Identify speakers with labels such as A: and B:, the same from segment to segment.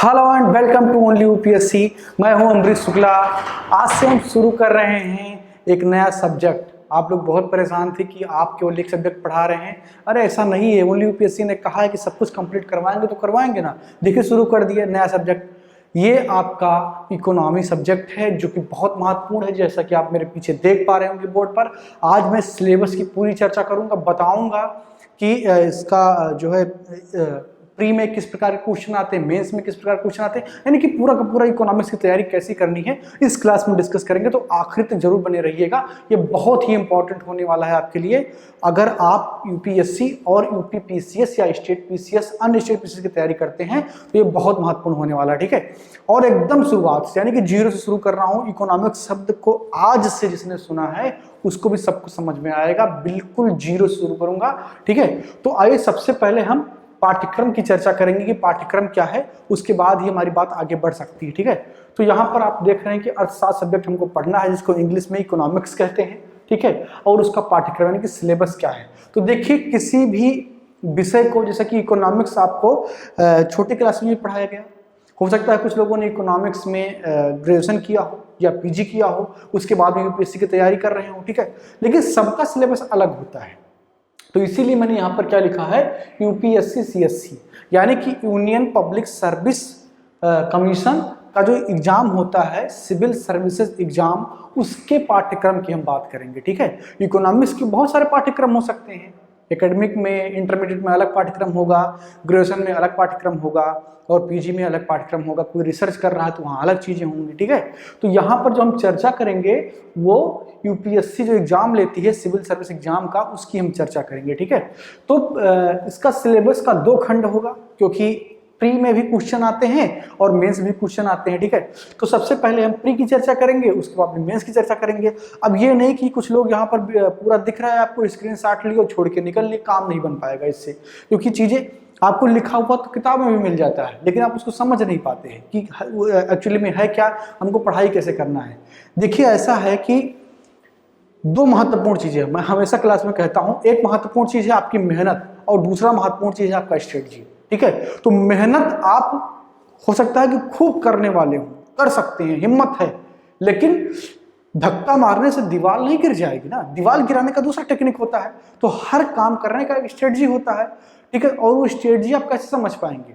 A: Hello and welcome to only UPSC. मैं हूं अमरीश शुक्ला। आज से हम शुरू कर रहे हैं एक नया सब्जेक्ट। आप लोग बहुत परेशान थे कि आप केवल एक सब्जेक्ट पढ़ा रहे हैं। अरे ऐसा नहीं है, ओनली यूपीएससी ने कहा है कि सब कुछ कंप्लीट करवाएंगे तो करवाएंगे ना। देखिए शुरू कर दिया नया सब्जेक्ट। ये आपका इकोनॉमी सब्जेक्ट है जो कि बहुत महत्वपूर्ण है, जैसा कि आप मेरे पीछे देख पा रहे होंगे बोर्ड पर। आज मैं सिलेबस की पूरी चर्चा करूंगा, बताऊंगा कि इसका जो है प्री में किस प्रकार के क्वेश्चन आते हैं, मेंस में किस प्रकार के क्वेश्चन आते हैं, यानी कि पूरा का पूरा इकोनॉमिक्स की तैयारी कैसी करनी है इस क्लास में डिस्कस करेंगे। तो आखिर तक जरूर बने रहिएगा, ये बहुत ही इंपॉर्टेंट होने वाला है आपके लिए। अगर आप यूपीएससी और यूपी पीसीएस या स्टेट पीसीएस अन्य स्टेट पीसीएस की तैयारी करते हैं तो ये बहुत महत्वपूर्ण होने वाला है, ठीक है। और एकदम शुरुआत से यानी कि जीरो से शुरू कर रहा हूँ। इकोनॉमिक्स शब्द को आज से जिसने सुना है उसको भी सब कुछ समझ में आएगा, बिल्कुल जीरो से शुरू करूंगा, ठीक है। तो आइए सबसे पहले हम पाठ्यक्रम की चर्चा करेंगे कि पाठ्यक्रम क्या है, उसके बाद ही हमारी बात आगे बढ़ सकती है, ठीक है। तो यहाँ पर आप देख रहे हैं कि अर्थशास्त्र सब्जेक्ट हमको पढ़ना है, जिसको इंग्लिश में इकोनॉमिक्स कहते हैं, ठीक है। और उसका पाठ्यक्रम यानी कि सिलेबस क्या है। तो देखिए किसी भी विषय को, जैसा कि इकोनॉमिक्स आपको छोटे क्लास में भी पढ़ाया गया, हो सकता है कुछ लोगों ने इकोनॉमिक्स में ग्रेजुएशन किया हो या पीजी किया हो, उसके बाद में यूपीएससी की तैयारी कर रहे हो, ठीक है। लेकिन सबका सिलेबस अलग होता है। तो इसीलिए मैंने यहाँ पर क्या लिखा है, यूपीएससी सीएससी, यानी कि यूनियन पब्लिक सर्विस कमीशन का जो एग्जाम होता है, सिविल सर्विसेज एग्जाम, उसके पाठ्यक्रम की हम बात करेंगे, ठीक है। इकोनॉमिक्स के बहुत सारे पाठ्यक्रम हो सकते हैं। एकेडमिक में, इंटरमीडिएट में अलग पाठ्यक्रम होगा, ग्रेजुएशन में अलग पाठ्यक्रम होगा और पीजी में अलग पाठ्यक्रम होगा। कोई रिसर्च कर रहा है तो वहाँ अलग चीज़ें होंगी, ठीक है। तो यहाँ पर जो हम चर्चा करेंगे वो यूपीएससी जो एग्जाम लेती है सिविल सर्विस एग्जाम का, उसकी हम चर्चा करेंगे, ठीक है। तो इसका सिलेबस का 2 खंड होगा, क्योंकि प्री में भी क्वेश्चन आते हैं और मेंस में भी क्वेश्चन आते हैं, ठीक है। तो सबसे पहले हम प्री की चर्चा करेंगे, उसके बाद मेंस की चर्चा करेंगे। अब ये नहीं कि कुछ लोग यहाँ पर पूरा दिख रहा है आपको, स्क्रीनशॉट लियो छोड़ के निकल लिए, काम नहीं बन पाएगा इससे, क्योंकि चीजें आपको लिखा हुआ तो किताब में भी मिल जाता है, लेकिन आप उसको समझ नहीं पाते हैं कि एक्चुअली में है क्या, हमको पढ़ाई कैसे करना है। देखिए ऐसा है कि 2 महत्वपूर्ण चीजें मैं हमेशा क्लास में कहता हूं। एक महत्वपूर्ण चीज है आपकी मेहनत और दूसरा महत्वपूर्ण चीज है आपका स्ट्रेटजी, ठीक है। तो मेहनत आप हो सकता है कि खूब करने वाले हो, कर सकते हैं, हिम्मत है, लेकिन धक्का मारने से दीवार नहीं गिर जाएगी ना। दीवार गिराने का दूसरा टेक्निक होता है। तो हर काम करने का एक स्ट्रेटजी होता है, ठीक है। और वो स्ट्रेटजी आप कैसे समझ पाएंगे,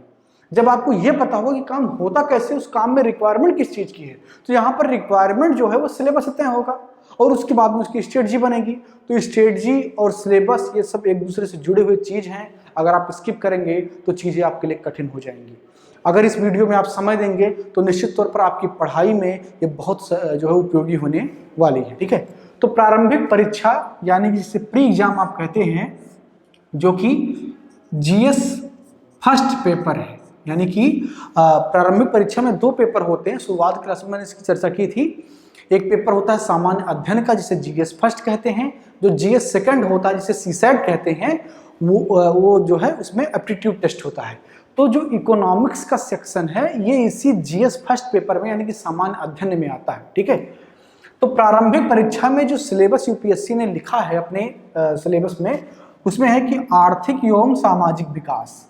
A: जब आपको ये पता होगा कि काम होता कैसे, उस काम में रिक्वायरमेंट किस चीज की है। तो यहाँ पर रिक्वायरमेंट जो है वो सिलेबस तय होगा और उसके बाद में उसकी स्ट्रेटजी बनेगी। तो स्ट्रेटजी और सिलेबस ये सब एक दूसरे से जुड़े हुए चीज हैं। अगर आप स्किप करेंगे तो चीजें आपके लिए कठिन हो जाएंगी। अगर इस वीडियो में आप समय देंगे तो निश्चित तौर पर आपकी पढ़ाई में ये बहुत जो है उपयोगी होने वाली है, ठीक है। तो प्रारंभिक परीक्षा यानी जिसे प्री एग्जाम आप कहते हैं, जो कि जीएस फर्स्ट पेपर है, यानी कि प्रारंभिक परीक्षा में 2 पेपर होते हैं। शुरुआत क्लास में मैंने इसकी चर्चा की थी। एक पेपर होता है सामान्य अध्ययन का, जिसे जीएस फर्स्ट कहते हैं। जो जीएस सेकंड होता है, जिसे सीसैट कहते हैं, वो जो है उसमें एप्टीट्यूड टेस्ट होता है। तो जो इकोनॉमिक्स का सेक्शन है ये इसी जीएस फर्स्ट पेपर में यानी कि सामान्य अध्ययन में आता है, ठीक है। तो प्रारंभिक परीक्षा में जो सिलेबस यूपीएससी ने लिखा है अपने सिलेबस में, उसमें है कि आर्थिक एवं सामाजिक विकास,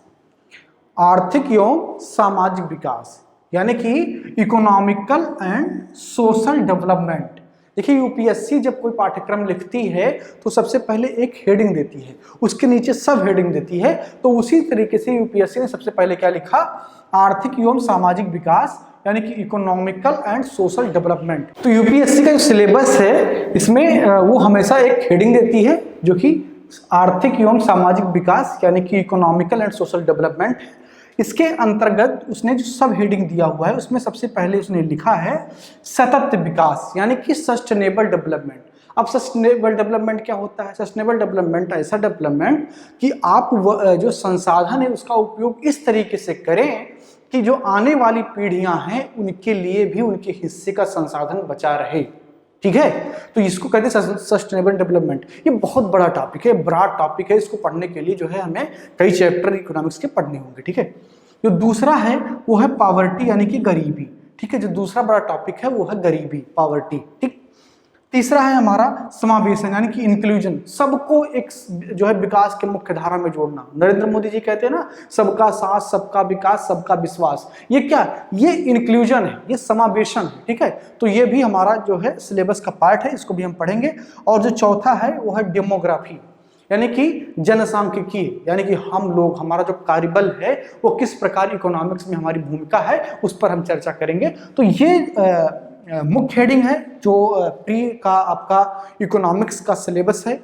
A: आर्थिक एवं सामाजिक विकास यानी कि इकोनॉमिकल एंड सोशल डेवलपमेंट। देखिए यूपीएससी जब कोई पाठ्यक्रम लिखती है तो सबसे पहले एक हेडिंग देती है, उसके नीचे सब हेडिंग देती है। तो उसी तरीके से यूपीएससी ने सबसे पहले क्या लिखा, आर्थिक एवं सामाजिक विकास यानी कि इकोनॉमिकल एंड सोशल डेवलपमेंट। तो यूपीएससी का जो सिलेबस है इसमें वो हमेशा एक हेडिंग देती है जो कि आर्थिक एवं सामाजिक विकास यानी कि इकोनॉमिकल एंड सोशल डेवलपमेंट। इसके अंतर्गत उसने जो सब हेडिंग दिया हुआ है उसमें सबसे पहले उसने लिखा है सतत विकास यानी कि सस्टेनेबल डेवलपमेंट। अब सस्टेनेबल डेवलपमेंट क्या होता है? सस्टेनेबल डेवलपमेंट ऐसा डेवलपमेंट कि आप जो संसाधन है उसका उपयोग इस तरीके से करें कि जो आने वाली पीढ़ियां हैं उनके लिए भी उनके हिस्से का संसाधन बचा रहे, ठीक है। तो इसको कहते हैं सस्टेनेबल डेवलपमेंट। ये बहुत बड़ा टॉपिक है, ब्रॉड टॉपिक है। इसको पढ़ने के लिए जो है हमें कई चैप्टर इकोनॉमिक्स के पढ़ने होंगे, ठीक है। जो दूसरा है वो है पॉवर्टी यानी कि गरीबी, ठीक है। जो दूसरा बड़ा टॉपिक है वो है गरीबी, पॉवर्टी, ठीक। तीसरा है हमारा समावेशन यानी कि इंक्लूजन, सबको एक जो है विकास के मुख्य धारा में जोड़ना। नरेंद्र मोदी जी कहते हैं ना, सबका साथ सबका विकास सबका विश्वास। ये क्या, ये इंक्लूजन है, ये समावेशन है, ठीक है। तो ये भी हमारा जो है सिलेबस का पार्ट है, इसको भी हम पढ़ेंगे। और जो चौथा है वो है डेमोग्राफी यानी कि जनसांख्यिकी, यानी कि हम लोग, हमारा जो कार्यबल है वो किस प्रकार इकोनॉमिक्स में हमारी भूमिका है, उस पर हम चर्चा करेंगे। तो ये मुख्य हेडिंग है जो प्री का आपका इकोनॉमिक्स का सिलेबस है।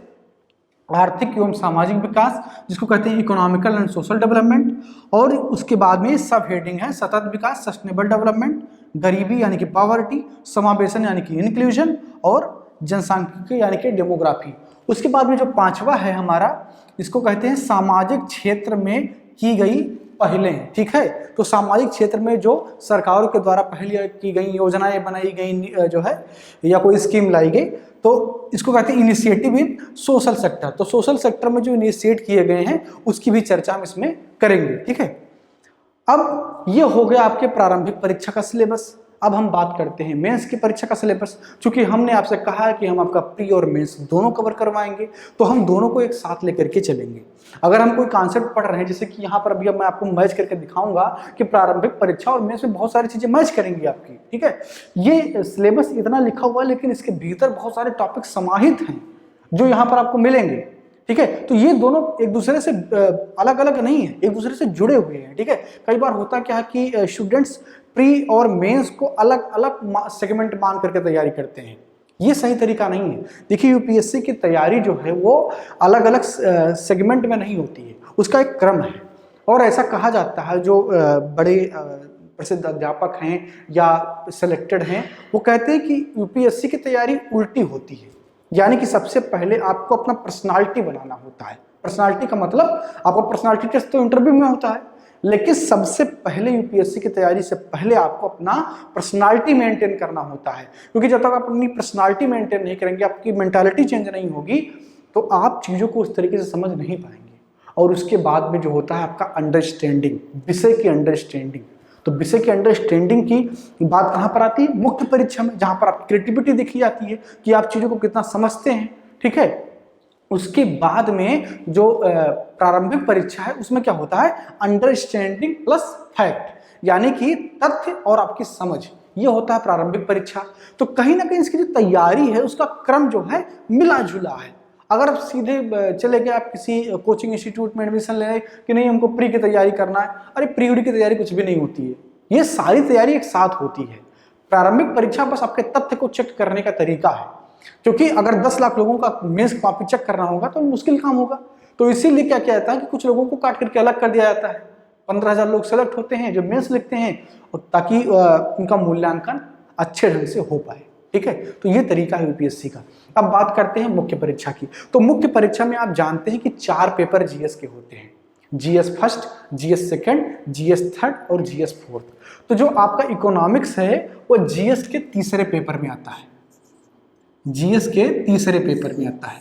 A: आर्थिक एवं सामाजिक विकास, जिसको कहते हैं इकोनॉमिकल एंड सोशल डेवलपमेंट। और उसके बाद में सब हेडिंग है सतत विकास, सस्टेनेबल डेवलपमेंट, गरीबी यानी कि पॉवर्टी, समावेशन यानी कि इंक्लूजन, और जनसांख्यिकी यानी कि डेमोग्राफी। उसके बाद में जो पांचवा है हमारा, इसको कहते हैं सामाजिक क्षेत्र में की गई पहलें, ठीक है। तो सामाजिक क्षेत्र में जो सरकारों के द्वारा पहले की गई योजनाएं बनाई गई जो है या कोई स्कीम लाई गई, तो इसको कहते हैं इनिशिएटिव इन सोशल सेक्टर। तो सोशल सेक्टर में जो इनिशिएट किए गए हैं उसकी भी चर्चा हम इसमें करेंगे, ठीक है। अब ये हो गया आपके प्रारंभिक परीक्षा का सिलेबस। अब हम बात करते हैं मेंस की परीक्षा का सिलेबस। चूंकि हमने आपसे कहा है कि हम आपका प्री और मेंस दोनों कवर करवाएंगे, तो हम दोनों को एक साथ लेकर के चलेंगे। अगर हम कोई कॉन्सेप्ट पढ़ रहे हैं, जैसे कि यहाँ पर अभी मैं आपको मैच करके दिखाऊंगा कि प्रारंभिक परीक्षा और मेंस में बहुत सारी चीजें मैच करेंगी आपकी, ठीक है। ये सिलेबस इतना लिखा हुआ है, लेकिन इसके भीतर बहुत सारे टॉपिक समाहित हैं जो यहाँ पर आपको मिलेंगे, ठीक है। तो ये दोनों एक दूसरे से अलग अलग नहीं है, एक दूसरे से जुड़े हुए हैं, ठीक है। कई बार होता क्या है कि स्टूडेंट्स प्री और मेंस को अलग अलग सेगमेंट मान करके तैयारी करते हैं, ये सही तरीका नहीं है। देखिए यूपीएससी की तैयारी जो है वो अलग अलग सेगमेंट में नहीं होती है, उसका एक क्रम है। और ऐसा कहा जाता है, जो बड़े प्रसिद्ध अध्यापक हैं या सिलेक्टेड हैं, वो कहते हैं कि यूपीएससी की तैयारी उल्टी होती है। यानी कि सबसे पहले आपको अपना पर्सनालिटी बनाना होता है। पर्सनालिटी का मतलब आपका पर्सनालिटी टेस्ट तो इंटरव्यू में होता है, लेकिन सबसे पहले यूपीएससी की तैयारी से पहले आपको अपना पर्सनालिटी मेंटेन करना होता है। क्योंकि जब तक आप अपनी पर्सनालिटी मेंटेन नहीं करेंगे, आपकी मेंटालिटी चेंज नहीं होगी, तो आप चीज़ों को उस तरीके से समझ नहीं पाएंगे। और उसके बाद में जो होता है आपका अंडरस्टैंडिंग, विषय की अंडरस्टैंडिंग। तो विषय की अंडरस्टैंडिंग की बात कहाँ पर आती है? मुख्य परीक्षा में, जहाँ पर आपकी क्रिएटिविटी देखी जाती है कि आप चीज़ों को कितना समझते हैं, ठीक है। उसके बाद में जो प्रारंभिक परीक्षा है उसमें क्या होता है? अंडरस्टैंडिंग प्लस फैक्ट, यानी कि तथ्य और आपकी समझ, ये होता है प्रारंभिक परीक्षा। तो कहीं ना कहीं इसकी जो तैयारी है उसका क्रम जो है मिला जुला है। अगर आप सीधे चले गए, आप किसी कोचिंग इंस्टीट्यूट में एडमिशन ले रहे कि नहीं हमको प्री की तैयारी करना है, अरे प्री उरी की तैयारी कुछ भी नहीं होती है, ये सारी तैयारी एक साथ होती है। प्रारंभिक परीक्षा बस आपके तथ्य को चेक करने का तरीका है, क्योंकि अगर 10 लाख लोगों का मेंस कॉपी चेक करना होगा तो मुश्किल काम होगा। तो इसीलिए क्या कहता है कि कुछ लोगों को काट करके अलग कर दिया जाता है। 15,000 लोग सेलेक्ट होते हैं जो मेंस लिखते हैं, और ताकि उनका मूल्यांकन अच्छे ढंग से हो पाए, ठीक है। तो ये तरीका है यूपीएससी का। अब बात करते हैं मुख्य परीक्षा की। तो मुख्य परीक्षा में आप जानते हैं कि 4 पेपर जीएस के होते हैं, GS first, GS second, GS third और जीएस फोर्थ। तो जो आपका इकोनॉमिक्स है वो जीएस के तीसरे पेपर में आता है, जीएस के तीसरे पेपर में आता है।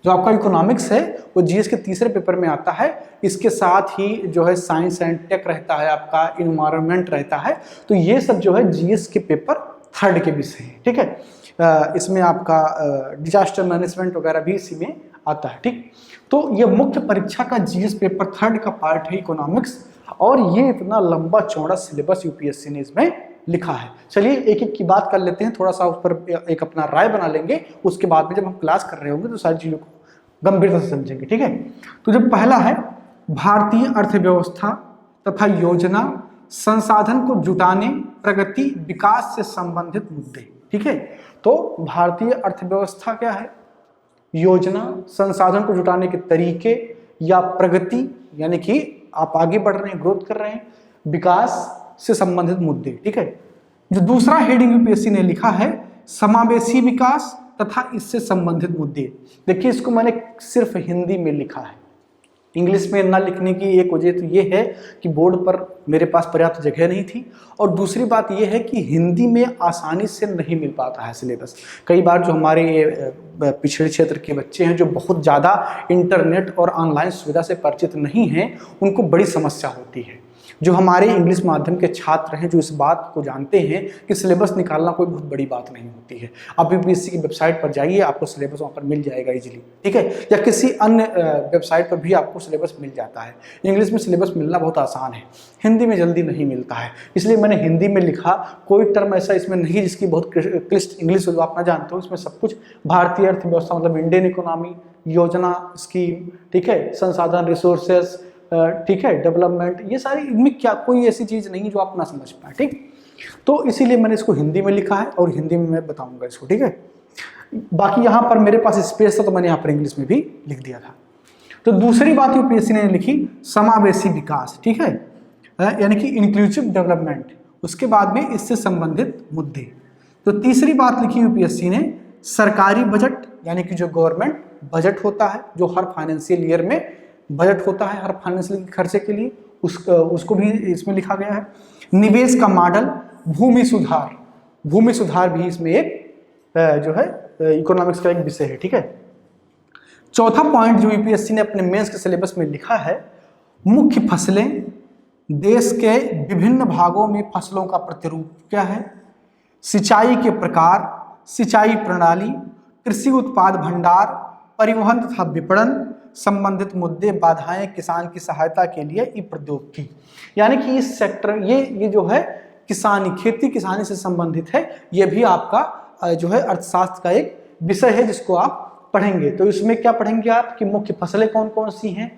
A: जो आपका इकोनॉमिक्स है वो जीएस के तीसरे पेपर में आता है। इसके साथ ही जो है साइंस एंड टेक रहता है, आपका इन्वायरमेंट रहता है। तो ये सब जो है जीएस के पेपर थर्ड के विषय हैं, ठीक है। इसमें आपका डिजास्टर मैनेजमेंट वगैरह भी इसी में आता है, ठीक। तो ये मुख्य परीक्षा का जीएस पेपर थर्ड का पार्ट है इकोनॉमिक्स, और ये इतना लंबा चौड़ा सिलेबस यूपीएससी ने इसमें लिखा है। चलिए एक एक की बात कर लेते हैं, थोड़ा सा उस पर एक अपना राय बना लेंगे। उसके बाद में जब हम क्लास कर रहे होंगे तो सारी चीज़ों को गंभीरता से समझेंगे, ठीक है। तो जब पहला है भारतीय अर्थव्यवस्था तथा योजना संसाधन को जुटाने, प्रगति, विकास से संबंधित मुद्दे, ठीक है। तो भारतीय अर्थव्यवस्था क्या है? योजना, संसाधन को जुटाने के तरीके या प्रगति, यानी कि आप आगे बढ़ रहे हैं, ग्रोथ कर रहे हैं, विकास से संबंधित मुद्दे, ठीक है। जो दूसरा हेडिंग यूपीएससी ने लिखा है समावेशी विकास तथा इससे संबंधित मुद्दे। देखिए इसको मैंने सिर्फ हिंदी में लिखा है, इंग्लिश में ना लिखने की एक वजह तो ये है कि बोर्ड पर मेरे पास पर्याप्त जगह नहीं थी, और दूसरी बात ये है कि हिंदी में आसानी से नहीं मिल पाता है सिलेबस। कई बार जो हमारे पिछड़े क्षेत्र के बच्चे हैं जो बहुत ज़्यादा इंटरनेट और ऑनलाइन सुविधा से परिचित नहीं हैं, उनको बड़ी समस्या होती है। जो हमारे इंग्लिश माध्यम के छात्र हैं, जो इस बात को जानते हैं कि सिलेबस निकालना कोई बहुत बड़ी बात नहीं होती है, आप यूपीएससी की वेबसाइट पर जाइए, आपको सिलेबस वहाँ पर मिल जाएगा इजीली, ठीक है, या किसी अन्य वेबसाइट पर भी आपको सिलेबस मिल जाता है। इंग्लिश में सिलेबस मिलना बहुत आसान है, हिंदी में जल्दी नहीं मिलता है, इसलिए मैंने हिंदी में लिखा। कोई टर्म ऐसा इसमें नहीं जिसकी बहुत क्लिष्ट इंग्लिश हो जो आप ना जानते हो। इसमें सब कुछ भारतीय अर्थव्यवस्था मतलब इंडियन इकोनॉमी, योजना, स्कीम, ठीक है, संसाधन, रिसोर्सेस, ठीक है, डेवलपमेंट, ये सारी, इनमें क्या कोई ऐसी चीज़ नहीं जो आप ना समझ पाए, ठीक। तो इसीलिए मैंने इसको हिंदी में लिखा है और हिंदी में मैं बताऊंगा इसको, ठीक है। बाकी यहाँ पर मेरे पास स्पेस था तो मैंने यहाँ पर इंग्लिश में भी लिख दिया था। तो दूसरी बात यूपीएससी ने लिखी समावेशी विकास, ठीक है, यानी कि इंक्लूसिव डेवलपमेंट। उसके बाद में इससे संबंधित मुद्दे। तो तीसरी बात लिखी यूपीएससी ने सरकारी बजट, यानी कि जो गवर्नमेंट बजट होता है, जो हर फाइनेंशियल ईयर में बजट होता है हर फाइनेंशियल खर्चे के लिए, उसको भी इसमें लिखा गया है। निवेश का मॉडल, भूमि सुधार, भूमि सुधार भी इसमें एक जो है इकोनॉमिक्स का एक विषय है, ठीक है। चौथा पॉइंट जो यूपीएससी ने अपने मेंस के सिलेबस में लिखा है, मुख्य फसलें, देश के विभिन्न भागों में फसलों का प्रतिरूप क्या है, सिंचाई के प्रकार, सिंचाई प्रणाली, कृषि उत्पाद भंडार, परिवहन तथा विपणन संबंधित मुद्दे, बाधाएं, किसान की सहायता के लिए ई प्रौद्योगिकी। यानी कि इस सेक्टर ये जो है किसानी, खेती किसानी से संबंधित है, ये भी आपका जो है अर्थशास्त्र का एक विषय है जिसको आप पढ़ेंगे। तो इसमें क्या पढ़ेंगे आप कि मुख्य फसलें कौन कौन सी हैं,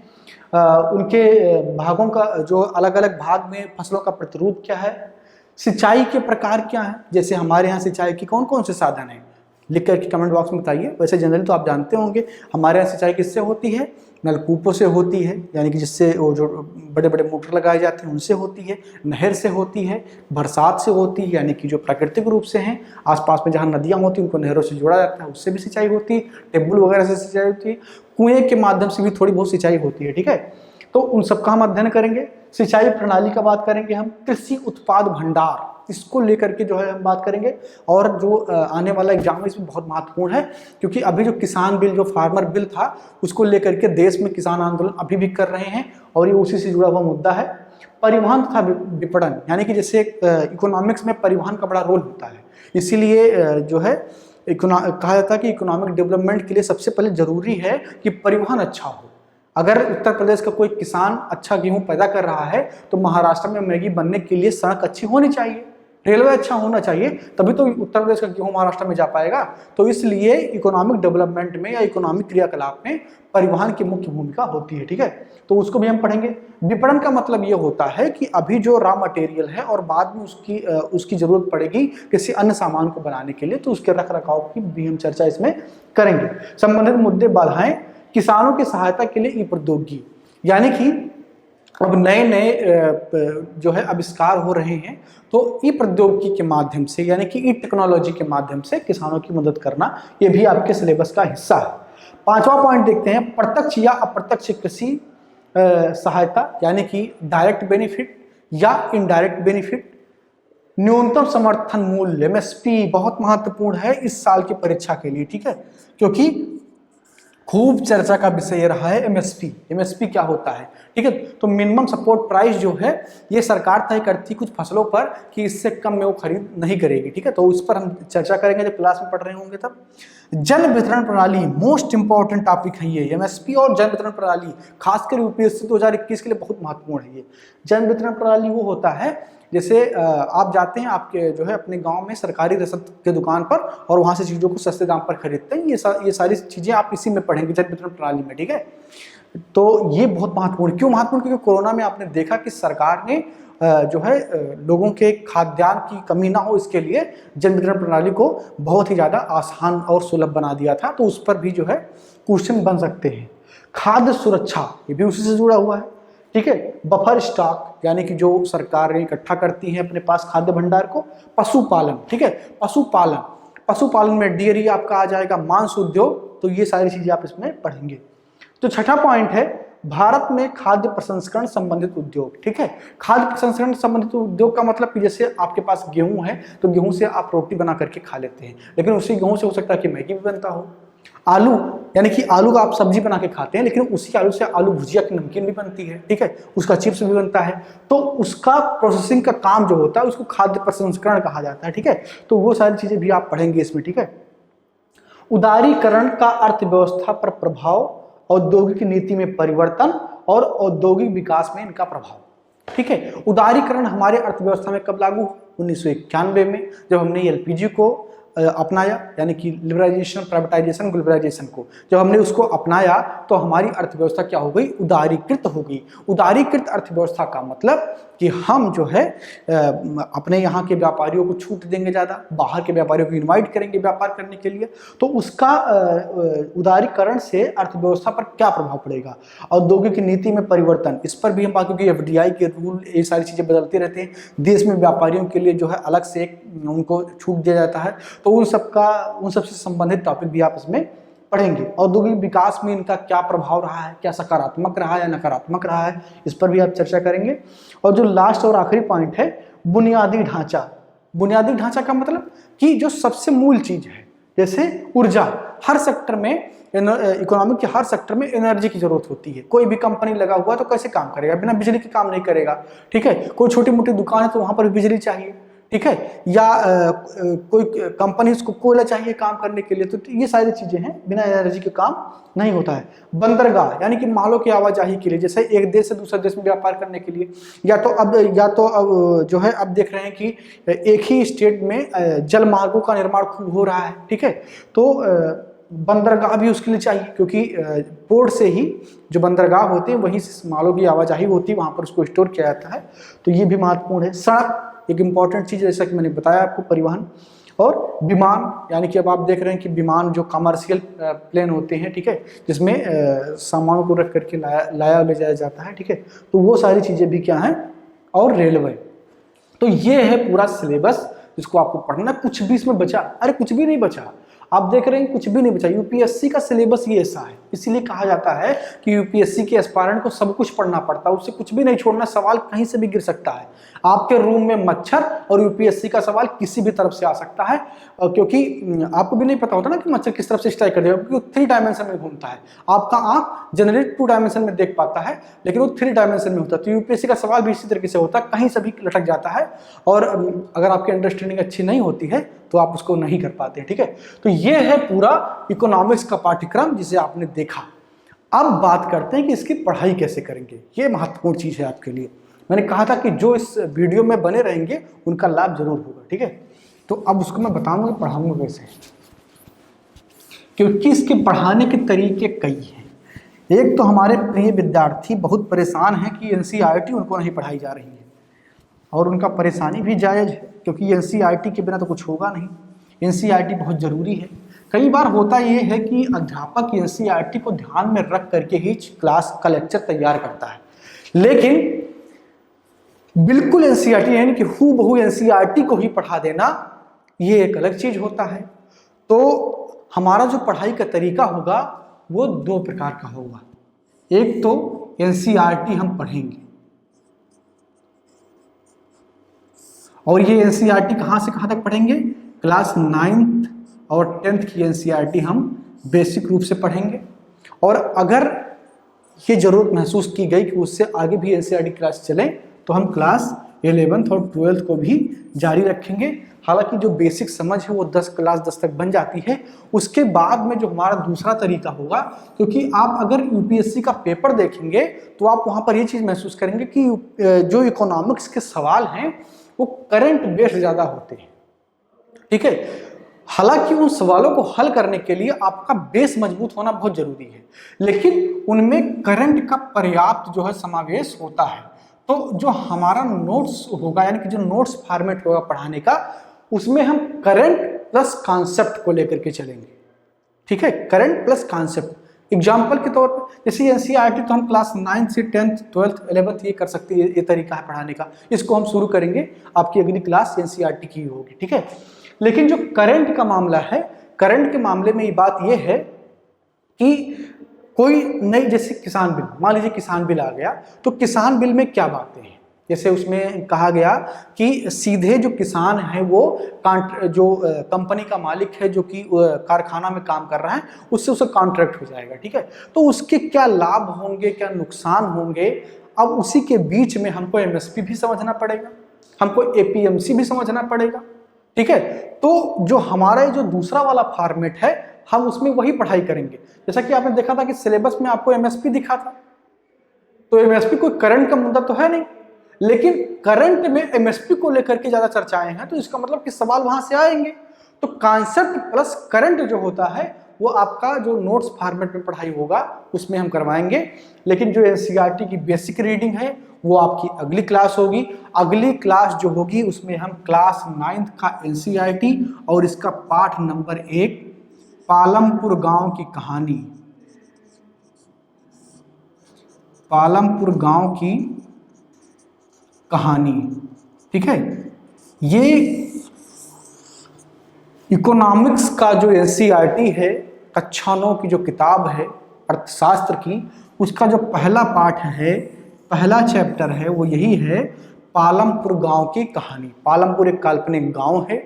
A: उनके भागों का जो अलग अलग भाग में फसलों का प्रतिरूप क्या है, सिंचाई के प्रकार क्या है, जैसे हमारे यहाँ सिंचाई की कौन कौन से साधन हैं, लिख करके कमेंट बॉक्स में बताइए। वैसे जनरली तो आप जानते होंगे हमारे यहाँ सिंचाई किससे होती है, नलकूपों से होती है, यानी कि जिससे वो जो बड़े बड़े मोटर लगाए जाते हैं उनसे होती है, नहर से होती है, बरसात से होती है, यानी कि जो प्राकृतिक रूप से हैं, आसपास में जहाँ नदियाँ होती हैं उनको नहरों से जोड़ा जाता है, उससे भी सिंचाई होती है, टेबल वगैरह से सिंचाई होती है, कुएँ के माध्यम से भी थोड़ी बहुत सिंचाई होती है, ठीक है। तो उन सबका हम अध्ययन करेंगे। सिंचाई प्रणाली का बात करेंगे हम, कृषि उत्पाद भंडार, इसको लेकर के जो है हम बात करेंगे। और जो आने वाला एग्जाम है इसमें बहुत महत्वपूर्ण है, क्योंकि अभी जो किसान बिल, जो फार्मर बिल था, उसको लेकर के देश में किसान आंदोलन अभी भी कर रहे हैं और ये उसी से जुड़ा हुआ मुद्दा है। परिवहन तथा विपणन, यानी कि जैसे इकोनॉमिक्स में परिवहन का बड़ा रोल होता है, इसीलिए जो है कहा जाता है कि इकोनॉमिक डेवलपमेंट के लिए सबसे पहले जरूरी है कि परिवहन अच्छा हो। अगर उत्तर प्रदेश का कोई किसान अच्छा गेहूं पैदा कर रहा है तो महाराष्ट्र में मैगी बनने के लिए सड़क अच्छी होनी चाहिए, रेलवे अच्छा होना चाहिए, तभी तो उत्तर प्रदेश का गेहूं महाराष्ट्र में जा पाएगा। तो इसलिए इकोनॉमिक डेवलपमेंट में या इकोनॉमिक क्रियाकलाप में परिवहन की मुख्य भूमिका होती है, ठीक है। तो उसको भी हम पढ़ेंगे। विपणन का मतलब ये होता है कि अभी जो रॉ मटेरियल है और बाद में उसकी जरूरत पड़ेगी किसी अन्य सामान को बनाने के लिए, तो उसके रख रखाव की भी हम चर्चा इसमें करेंगे। संबंधित मुद्दे, बाधाएं, किसानों की सहायता के लिए ई प्रौद्योगिकी, यानी कि अब नए नए जो है आविष्कार हो रहे हैं, तो ई प्रौद्योगिकी के माध्यम से, यानी कि ई टेक्नोलॉजी के माध्यम से किसानों की मदद करना, ये भी आपके सिलेबस का हिस्सा है। पांचवा पॉइंट देखते हैं, प्रत्यक्ष या अप्रत्यक्ष कृषि सहायता, यानी कि डायरेक्ट बेनिफिट या इनडायरेक्ट बेनिफिट। न्यूनतम समर्थन मूल्य, एमएसपी, बहुत महत्वपूर्ण है इस साल की परीक्षा के लिए, ठीक है, क्योंकि खूब चर्चा का विषय रहा है एमएसपी। एमएसपी क्या होता है, ठीक है। तो मिनिमम सपोर्ट प्राइस जो है ये सरकार तय करती कुछ फसलों पर कि इससे कम में वो खरीद नहीं करेगी, ठीक है। तो उस पर हम चर्चा करेंगे जब क्लास में पढ़ रहे होंगे तब। जन वितरण प्रणाली, मोस्ट इंपॉर्टेंट टॉपिक है ये, एमएसपी और जन वितरण प्रणाली, खासकर यूपीएससी 2021 के लिए बहुत महत्वपूर्ण है ये। जन वितरण प्रणाली वो होता है जैसे आप जाते हैं आपके जो है अपने गांव में सरकारी रसद के दुकान पर और वहां से चीज़ों को सस्ते दाम पर खरीदते हैं, ये सारी चीज़ें आप इसी में पढ़ेंगे जन वितरण प्रणाली में, ठीक है। तो ये बहुत महत्वपूर्ण, क्यों महत्वपूर्ण, क्योंकि कोरोना में आपने देखा कि सरकार ने जो है लोगों के खाद्यान्न की कमी ना हो इसके लिए जन वितरण प्रणाली को बहुत ही ज़्यादा आसान और सुलभ बना दिया था। तो उस पर भी जो है क्वेश्चन बन सकते हैं। खाद्य सुरक्षा, ये भी उसी से जुड़ा हुआ है, ठीक है। बफर स्टॉक, यानी कि जो सरकार इकट्ठा करती है अपने पास खाद्य भंडार को। पशुपालन, ठीक है, पशुपालन में डेयरी आपका आ जाएगा, मांस उद्योग, तो ये सारी चीजें आप इसमें पढ़ेंगे। तो छठा पॉइंट है भारत में खाद्य प्रसंस्करण संबंधित उद्योग, ठीक है। खाद्य प्रसंस्करण संबंधित उद्योग का मतलब कि जैसे आपके पास गेहूं है तो गेहूं से आप रोटी बना करके खा लेते हैं, लेकिन उसी गेहूं से हो सकता है कि मैगी भी बनता हो। आलू यानी कि आलू का आप सब्जी बना के खाते हैं, लेकिन उसी आलू से आलू भुजिया की नमकीन भी बनती है, ठीक है, उसका चिप्स भी बनता है। तो उसका प्रोसेसिंग का काम जो होता है उसको खाद्य प्रसंस्करण कहा जाता है, ठीक है। तो वो सारी चीजें भी आप पढ़ेंगे इसमें, ठीक है। उदारीकरण का अर्थव्यवस्था पर प्रभाव, औद्योगिक नीति में परिवर्तन और औद्योगिक विकास में इनका प्रभाव, ठीक है। उदारीकरण हमारे अर्थव्यवस्था में कब लागू? 1991 में, जब हमने एलपीजी को अपनाया, यानी कि लिबरलाइजेशन, प्राइवेटाइजेशन, ग्लोबलाइजेशन को जब हमने उसको अपनाया तो हमारी अर्थव्यवस्था क्या हो गई? उदारीकृत हो गई। उदारीकृत अर्थव्यवस्था का मतलब कि हम जो है अपने यहाँ के व्यापारियों को छूट देंगे ज़्यादा, बाहर के व्यापारियों को इनवाइट करेंगे व्यापार करने के लिए। तो उसका उदारीकरण से अर्थव्यवस्था पर क्या प्रभाव पड़ेगा? औद्योगिक नीति में परिवर्तन, इस पर भी हम बात, क्योंकि एफडीआई के रूल, ये सारी चीज़ें बदलते रहते हैं, देश में व्यापारियों के लिए जो है अलग से एक उनको छूट दिया जाता है। तो उन सबसे संबंधित टॉपिक भी आप इसमें पढ़ेंगे। औद्योगिक विकास में इनका क्या प्रभाव रहा है, क्या सकारात्मक रहा है या नकारात्मक रहा है, इस पर भी आप चर्चा करेंगे। और जो लास्ट और आखिरी पॉइंट है, बुनियादी ढांचा। बुनियादी ढांचा का मतलब कि जो सबसे मूल चीज है, जैसे ऊर्जा, हर सेक्टर में, इकोनॉमिक के हर सेक्टर में एनर्जी की जरूरत होती है। कोई भी कंपनी लगा हुआ तो कैसे काम करेगा? बिना बिजली के काम नहीं करेगा, ठीक है। कोई छोटी मोटी दुकान है तो वहां पर भी बिजली चाहिए, ठीक है। या कोई कंपनी को कोयला चाहिए काम करने के लिए, तो ये सारी चीजें हैं, बिना एनर्जी के काम नहीं होता है। बंदरगाह यानी कि मालों की आवाजाही के लिए, जैसे एक देश से दूसरे देश में व्यापार करने के लिए, या तो अब जो है अब देख रहे हैं कि एक ही स्टेट में जल मार्गों का निर्माण खूब हो रहा है, ठीक है। तो बंदरगाह भी उसके लिए चाहिए, क्योंकि पोर्ट से ही जो बंदरगाह होते हैं वहीं से मालों की आवाजाही होती है, वहां पर उसको स्टोर किया जाता है। तो ये भी महत्वपूर्ण है। सड़क एक इंपॉर्टेंट चीज है, जैसा कि मैंने बताया आपको, परिवहन। और विमान, यानी कि अब आप देख रहे हैं कि विमान जो कमर्शियल प्लेन होते हैं, ठीक है, जिसमें सामानों को रख करके लाया ले जाया जाता है, ठीक है। तो वो सारी चीजें भी क्या हैं, और रेलवे। तो ये है पूरा सिलेबस जिसको आपको पढ़ना। कुछ भी इसमें बचा? अरे कुछ भी नहीं बचा। आप देख रहे हैं कुछ भी नहीं बचा। यूपीएससी का सिलेबस ये ऐसा है, इसीलिए कहा जाता है कि यूपीएससी के एस्पायरेंट को सब कुछ पढ़ना पड़ता है, उससे कुछ भी नहीं छोड़ना। सवाल कहीं से भी गिर सकता है, आपके रूम में मच्छर और यूपीएससी का सवाल किसी भी तरफ से आ सकता है, क्योंकि आपको भी नहीं पता होता ना कि मच्छर किस तरफ से स्ट्राइक कर देगा, क्योंकि वो 3 डायमेंशन में घूमता है। आपका आंख जनरली 2 डायमेंशन में देख पाता है, लेकिन वो 3 डायमेंशन में होता है। तो यूपीएससी का सवाल भी इसी तरीके से होता है, कहीं से भी लटक जाता है, और अगर आपकी अंडरस्टैंडिंग अच्छी नहीं होती है तो आप उसको नहीं कर पाते, ठीक है। तो ये है पूरा इकोनॉमिक्स का पाठ्यक्रम जिसे आपने देखा। अब बात करते हैं कि इसकी पढ़ाई कैसे करेंगे। ये महत्वपूर्ण चीज है आपके लिए। मैंने कहा था कि जो इस वीडियो में बने रहेंगे उनका लाभ जरूर होगा, ठीक है। तो अब उसको मैं बताऊंगा पढ़ाऊंगा कैसे, क्योंकि इसके पढ़ाने के तरीके कई हैं। एक तो हमारे प्रिय विद्यार्थी बहुत परेशान हैं कि एनसीईआरटी उनको नहीं पढ़ाई जा रही है, और उनका परेशानी भी जायज है, क्योंकि एनसीईआरटी के बिना तो कुछ होगा नहीं। एनसीईआरटी बहुत जरूरी है। कई बार होता यह है कि अध्यापक एनसीईआरटी को ध्यान में रख करके ही क्लास का लेक्चर तैयार करता है, लेकिन बिल्कुल एनसीईआरटी यानी कि हूबहू एनसीईआरटी को ही पढ़ा देना, ये एक अलग चीज होता है। तो हमारा जो पढ़ाई का तरीका होगा वो 2 प्रकार का होगा। एक तो एनसीईआरटी हम पढ़ेंगे, और ये एनसीईआरटी कहाँ से कहाँ तक पढ़ेंगे? क्लास 9th और 10th की एनसीईआरटी हम बेसिक रूप से पढ़ेंगे, और अगर ये जरूरत महसूस की गई कि उससे आगे भी एनसीईआरटी क्लास चले तो हम क्लास 11th और 12th को भी जारी रखेंगे। हालांकि जो बेसिक समझ है वो क्लास 10 तक बन जाती है। उसके बाद में जो हमारा दूसरा तरीका होगा, क्योंकि आप अगर यूपीएससी का पेपर देखेंगे तो आप वहाँ पर ये चीज़ महसूस करेंगे कि जो इकोनॉमिक्स के सवाल हैं वो करंट बेस्ड ज़्यादा होते हैं, ठीक है। हालांकि उन सवालों को हल करने के लिए आपका बेस मजबूत होना बहुत जरूरी है, लेकिन उनमें करंट का पर्याप्त जो है समावेश होता है। तो जो हमारा नोट्स होगा, यानी कि जो नोट्स फॉर्मेट होगा पढ़ाने का, उसमें हम करंट प्लस कॉन्सेप्ट को लेकर के चलेंगे, ठीक है। Current plus concept. एग्जाम्पल के तौर पर जैसे एनसीईआरटी तो हम क्लास 9 से 10th 12th 11th ये कर सकते हैं, ये तरीका है पढ़ाने का। इसको हम शुरू करेंगे, आपकी अगली क्लास एनसीईआरटी की होगी, ठीक है। लेकिन जो करंट का मामला है, करंट के मामले में ये बात ये है कि कोई नई, जैसे किसान बिल, मान लीजिए किसान बिल आ गया, तो किसान बिल में क्या बातें हैं जैसे उसमें कहा गया कि सीधे जो किसान है वो जो कंपनी का मालिक है जो कि कारखाना में काम कर रहा है उससे उसे कॉन्ट्रैक्ट हो जाएगा, ठीक है। तो उसके क्या लाभ होंगे, क्या नुकसान होंगे, अब उसी के बीच में हमको एमएसपी भी समझना पड़ेगा, हमको एपीएमसी भी समझना पड़ेगा, ठीक है। तो जो हमारा जो दूसरा वाला फॉर्मेट है हम उसमें वही पढ़ाई करेंगे। जैसा कि आपने देखा था कि सिलेबस में आपको एमएसपी दिखा था, तो एमएसपी कोई करंट का मुद्दा तो है नहीं, लेकिन करंट में एमएसपी को लेकर के ज्यादा चर्चाएं हैं, तो इसका मतलब कि सवाल वहां से आएंगे। तो कॉन्सेप्ट प्लस करंट जो होता है वो आपका जो नोट्स फॉर्मेट में पढ़ाई होगा उसमें हम करवाएंगे। लेकिन जो एनसीईआरटी की बेसिक रीडिंग है वो आपकी अगली क्लास होगी। अगली क्लास जो होगी उसमें हम क्लास 9th का एनसीईआरटी और इसका पाठ नंबर 1 पालमपुर गांव की कहानी, पालमपुर गांव की कहानी, ठीक है। ये इकोनॉमिक्स का जो एनसीईआरटी है, कक्षा 9 की जो किताब है अर्थशास्त्र की, उसका जो पहला पाठ है, पहला चैप्टर है वो यही है पालमपुर गांव की कहानी। पालमपुर एक काल्पनिक गांव है,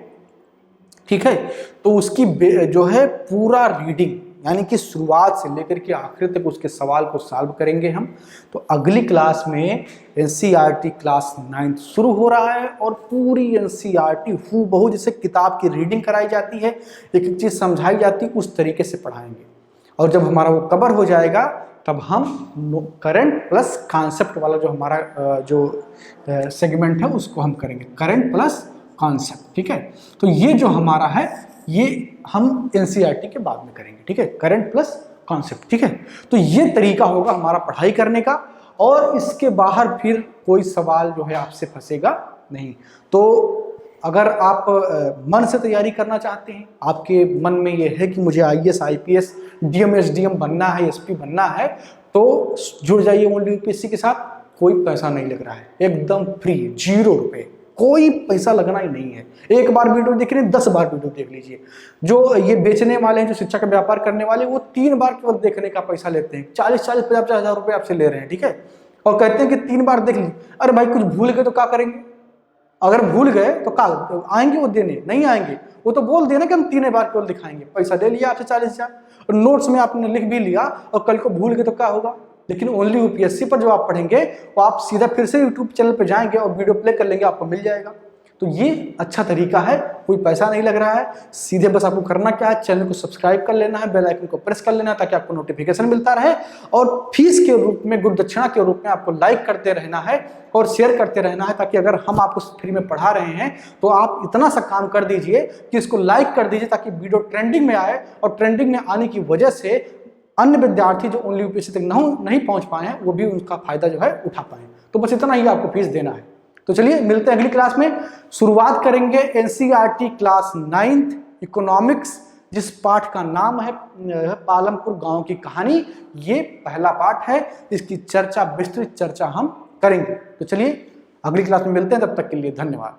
A: ठीक है। तो उसकी जो है पूरा रीडिंग यानी कि शुरुआत से लेकर के आखिर तक उसके सवाल को सॉल्व करेंगे हम। तो अगली क्लास में एनसीईआरटी क्लास 9th शुरू हो रहा है और पूरी एनसीईआरटी हूबहू जैसे किताब की रीडिंग कराई जाती है, एक एक चीज समझाई जाती है, उस तरीके से पढ़ाएंगे। और जब हमारा वो कवर हो जाएगा तब हम करंट प्लस कॉन्सेप्ट वाला जो हमारा जो सेगमेंट है उसको हम करेंगे, करंट प्लस कॉन्सेप्ट, ठीक है। तो ये जो हमारा है ये हम एनसीईआरटी के बाद में करेंगे, ठीक है, करंट प्लस कॉन्सेप्ट, ठीक है। तो ये तरीका होगा हमारा पढ़ाई करने का और इसके बाहर फिर कोई सवाल जो है आपसे फंसेगा नहीं। तो अगर आप मन से तैयारी करना चाहते हैं, आपके मन में ये है कि मुझे आईएएस आईपीएस डीएम एसडीएम बनना है, एसपी बनना है, तो जुड़ जाइए ओनली यूपीएससी के साथ। कोई पैसा नहीं लग रहा है, एकदम फ्री, 0 रुपए, कोई पैसा लगना ही नहीं है। एक बार वीडियो देख रहे हैं, 10 बार वीडियो देख लीजिए। जो ये बेचने वाले हैं, जो शिक्षा का व्यापार करने वाले, वो 3 बार केवल देखने का पैसा लेते हैं, 40-40, 50-50 हज़ार रुपये आपसे ले रहे हैं, ठीक है। और कहते हैं कि 3 बार देख लीजिए। अरे भाई कुछ भूल गए तो क्या करेंगे? अगर भूल गए तो क्या आएंगे वो देने? नहीं आएंगे। वो तो बोल देना कि हम 3 बार केवल दिखाएंगे, पैसा ले लिया आपसे 40,000 और नोट्स में आपने लिख भी लिया और कल को भूल गए तो क्या होगा? लेकिन ओनली यूपीएससी पर जो आप पढ़ेंगे वो आप सीधा फिर से यूट्यूब चैनल पर जाएंगे और वीडियो प्ले कर लेंगे, आपको मिल जाएगा। तो ये अच्छा तरीका है, कोई पैसा नहीं लग रहा है, सीधे बस आपको करना क्या है, चैनल को सब्सक्राइब कर लेना है, बेल आइकन को प्रेस कर लेना है ताकि आपको नोटिफिकेशन मिलता रहे। और फीस के रूप में, गुरु दक्षिणा के रूप में आपको लाइक करते रहना है और शेयर करते रहना है, ताकि अगर हम आपको फ्री में पढ़ा रहे हैं तो आप इतना सा काम कर दीजिए कि इसको लाइक कर दीजिए ताकि वीडियो ट्रेंडिंग में आए, और ट्रेंडिंग में आने की वजह से अन्य विद्यार्थी जो ओनली यूपीएससी तक नहीं पहुंच पाए हैं वो भी उनका फायदा जो है उठा पाए। तो बस इतना ही आपको फीस देना है। तो चलिए मिलते हैं अगली क्लास में। शुरुआत करेंगे एनसीईआरटी क्लास 9th इकोनॉमिक्स, जिस पाठ का नाम है पालमपुर गांव की कहानी। ये पहला पाठ है, इसकी चर्चा, विस्तृत चर्चा हम करेंगे। तो चलिए अगली क्लास में मिलते हैं, तब तक के लिए धन्यवाद।